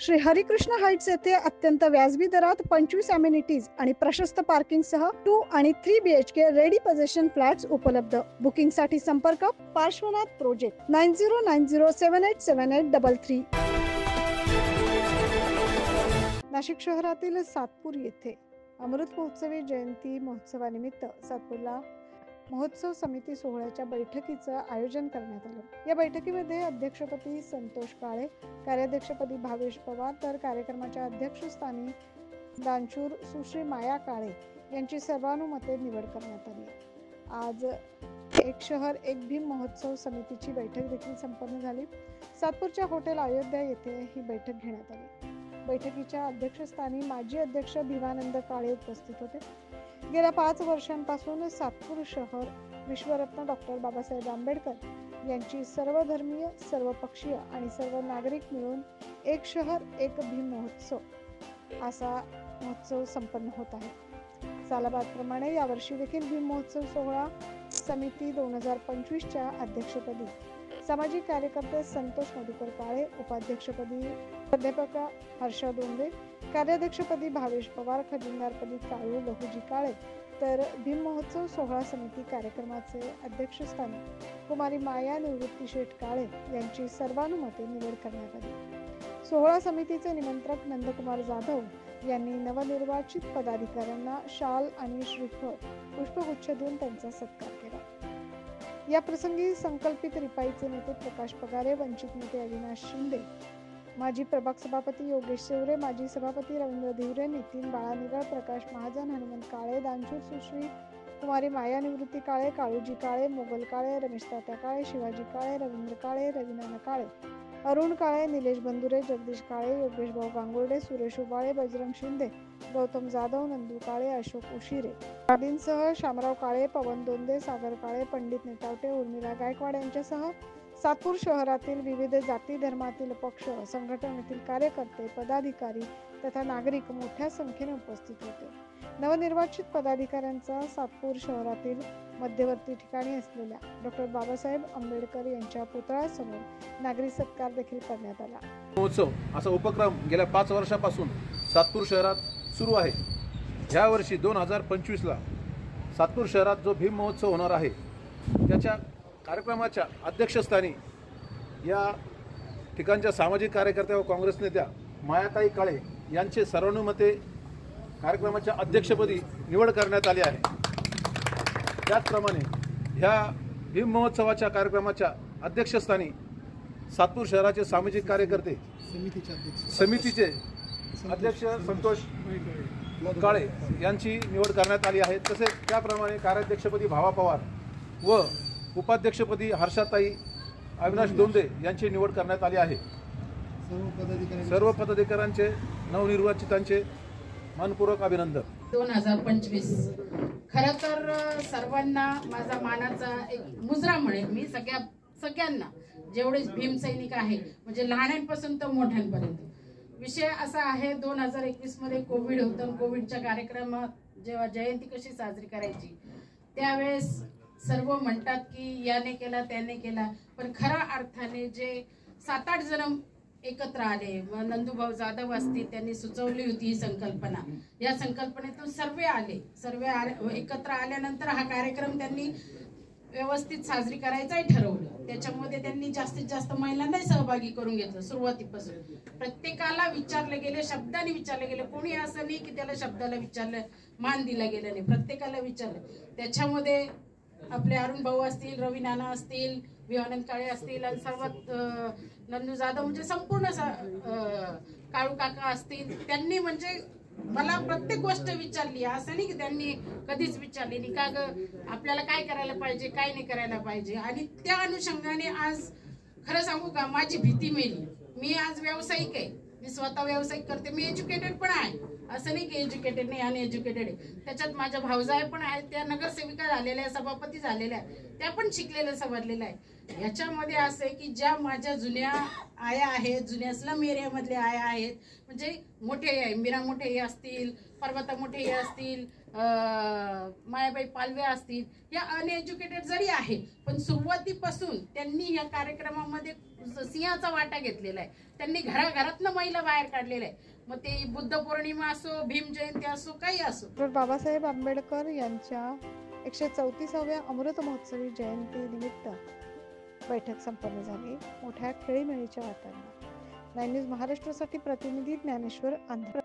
Shri Harikrishna Heights येथे अत्यंत व्याजबी दरात 25 अमेनिटीज आणि प्रशस्त पार्किंग सह 2 आणि 3 BHK रेडी पोझिशन फ्लॅट्स उपलब्ध। बुकिंग साठी संपर्क पार्श्वनाथ प्रोजेक्ट 9090787833। नाशिक शहरातील सातपूर येथे अमृत महोत्सवी जयंती महोत्सवानिमित्त सातपूरला महोत्सव समिती सोहळ्याच्या बैठकीचं आयोजन करण्यात आलं। या बैठकीमध्ये अध्यक्षपदी संतोष काळे, कार्याध्यक्षपदी भावेश पवार तर कार्यक्रमाच्या अध्यक्षस्थानी दानशूर सुश्री माया काळे यांची सर्वानुमते निवड करण्यात आली। आज एक शहर एक भीम महोत्सव समितीची बैठक देखील संपन्न झाली। सातपूरच्या हॉटेल अयोध्या येथे ही बैठक घेण्यात आली। बैठकीच्या अध्यक्षस्थानी माजी अध्यक्ष भिवानंद काळे उपस्थित होते। गेल्या 5 वर्षांपासून सातपूर शहर विश्वरत्न डॉक्टर बाबासाहेब आंबेडकर यांची सर्वधर्मीय, सर्वपक्षीय आणि सर्व नागरिक मिळून एक शहर एक भीम महोत्सव असा महोत्सव संपन्न होत आहे। सालाबादप्रमाणे यावर्षी देखील भीम महोत्सव सोहळा समिती 2025च्या अध्यक्षपदी सामाजिक कार्यकर्ते संतोष मधुकर काळे, उपाध्यक्षपदी प्राध्यापक हर्षा दोंदे, कार्याध्यक्षपदी भावेश पवार, खजिनदारपदी काळू लहुजी काळे तर भीम महोत्सव सोहळा समिती कार्यक्रमाचे अध्यक्षस्थानी कुमारी माया निवृत्ती शेठ काळे यांची सर्वानुमते निवड करण्यात आली। सोहळा समितीचे निमंत्रक नंदकुमार जाधव यांनी नवनिर्वाचित पदाधिकाऱ्यांना शाल आणि श्रीफळ पुष्पगुच्छ देऊन त्यांचा सत्कार केला। या प्रसंगी संकल्पित रिपाईचे नेते प्रकाश पगारे, वंचित नेते अविनाश शिंदे, माजी प्रभाग सभापती योगेश सेवरे, माजी सभापती रवींद्र धिवरे, नितीन बाळानिरा, प्रकाश महाजन, हनुमंत काळे, दानशूर सुश्री कुमारी माया निवृत्ती काळे, काळूजी काळे, मोगल काळे, रमेश तात्या काळे, शिवाजी काळे, रवींद्र काळे, रविनाना काळे, अरुण काळे, निलेश बंधुरे, जगदीश काळे, योगेश भाऊ गांगुर्डे, सुरेश उबाळे, बजरंग शिंदे, गौतम जाधव, नंदू काळे, अशोक उशिरे आदींसह शामराव काळे, पवन दोंदे, सागर काळे, पंडित नेतावटे, उर्मिला गायकवाड यांच्यासह सातपूर शहरातील विविध जाती धर्मातील पक्ष संघटनेतील कार्यकर्ते, पदाधिकारी तथा नागरिक मोठ्या संख्येने उपस्थित होते। नवनिर्वाचित पदाधिकाऱ्यांचा सातपूर शहरातील मध्यवर्ती ठिकाणी असलेल्या डॉक्टर बाबासाहेब आंबेडकर यांच्या पुतळ्यासमोर नागरी सत्कार देखील करण्यात आला। महोत्सव असा उपक्रम गेल्या 5 वर्षापासून सातपूर शहरात सुरू आहे। या वर्षी 2025ला सातपूर शहरात जो भीम महोत्सव होणार आहे त्याच्या कार्यक्रमाच्या अध्यक्षस्थानी या ठिकाणच्या सामाजिक कार्यकर्त्या व काँग्रेस नेत्या मायाताई काळे यांचे सर्वानुमते कार्यक्रमाच्या अध्यक्षपदी निवड करण्यात आली आहे। त्याचप्रमाणे ह्या भीम महोत्सवाच्या कार्यक्रमाच्या अध्यक्षस्थानी सातपूर शहराचे सामाजिक कार्यकर्ते समितीचे अध्यक्ष संतोष काळे यांची निवड करण्यात आली आहे। तसेच त्याप्रमाणे कार्याध्यक्षपदी भावा पवार व उपाध्यक्षपदी हर्षाताई अविनाश दोंदे यांची निवड करण्यात आली आहे। सर्व पदाधिकाऱ्यांचे नवनिर्वाचितांचे मनपूर्वक अभिनंदन। 2025 खरं तर सर्वांना माझा मानाचा एक मुजरा म्हणेल मी सगळ्यांना जेवढे भीम सैनिक आहे म्हणजे लहानांपासून तर मोठ्यांपर्यंत। विषय असा आहे 2021 मध्ये कोविड होतं। कोविडच्या कार्यक्रमात जेव्हा जयंती कशी साजरी करायची त्यावेळेस सर्व म्हणतात की याने केला त्याने केला, पण खऱ्या अर्थाने जे 7-8 जण एकत्र आले, नंदूभाऊ जाधव असतील त्यांनी सुचवली होती ही संकल्पना। या संकल्पनेतून सर्व एकत्र आल्यानंतर हा कार्यक्रम त्यांनी व्यवस्थित साजरी करायचाही ठरवलं। त्याच्यामध्ये त्यांनी जास्तीत जास्त महिलांनाही सहभागी करून घेतलं। सुरुवातीपासून प्रत्येकाला विचारले गेले, शब्दाने विचारले गेले। कोणी असं नाही की त्याला शब्दाला विचारलं मान दिला गेला नाही, प्रत्येकाला विचारलं। त्याच्यामध्ये आपले अरुण भाऊ असतील, रवी नाना असतील, विवानंद काळे असतील आणि सर्वात नंदू जाधव म्हणजे संपूर्ण काळू काका असतील, त्यांनी म्हणजे मला प्रत्येक गोष्ट विचारली। असं नाही की त्यांनी कधीच विचारली नाही का ग आपल्याला काय करायला पाहिजे काय नाही करायला पाहिजे। आणि त्या अनुषंगाने आज खरं सांगू का माझी भीती मेली। मी आज व्यावसायिक आहे, मी स्वतः व्यावसायिक करते, मी एज्युकेटेड पण आहे, असं नाही की एज्युकेटेड नाही अनएज्युकेटेड आहे। त्याच्यात माझ्या भाऊजाई पण आहेत, त्या नगरसेविका झालेल्या, सभापती झालेल्या, त्या पण शिकलेल्या समजलेल्या आहे। याच्यामध्ये असं आहे की ज्या माझ्या जुन्या आया आहेत, जुन्या स्लम एरियामधल्या आया आहेत, म्हणजे मोठे मीरा मोठे असतील, पर्वता मोठे असतील, मायाबाई पालवे असतील, या अनएज्युकेटेड जरी आहेत, पण सुरुवातीपासून त्यांनी या कार्यक्रमामध्ये सिंहाचा वाटा घेतलेला आहे. त्यांनी घराघरातनं महिला बाहेर काढलेल्या आहे. मग ते बुद्ध पौर्णिमा असो, भीम जयंती असो, काही असो. डॉ. बाबासाहेब आंबेडकर यांच्या 134व्या अमृत महोत्सवी जयंती निमित्त बैठक संपन्न झाली मोठ्या खेळीमेळीच्या वातावरणात. 9 न्यूज महाराष्ट्रासाठी प्रतिनिधी ज्ञानेश्वर, आंध्र.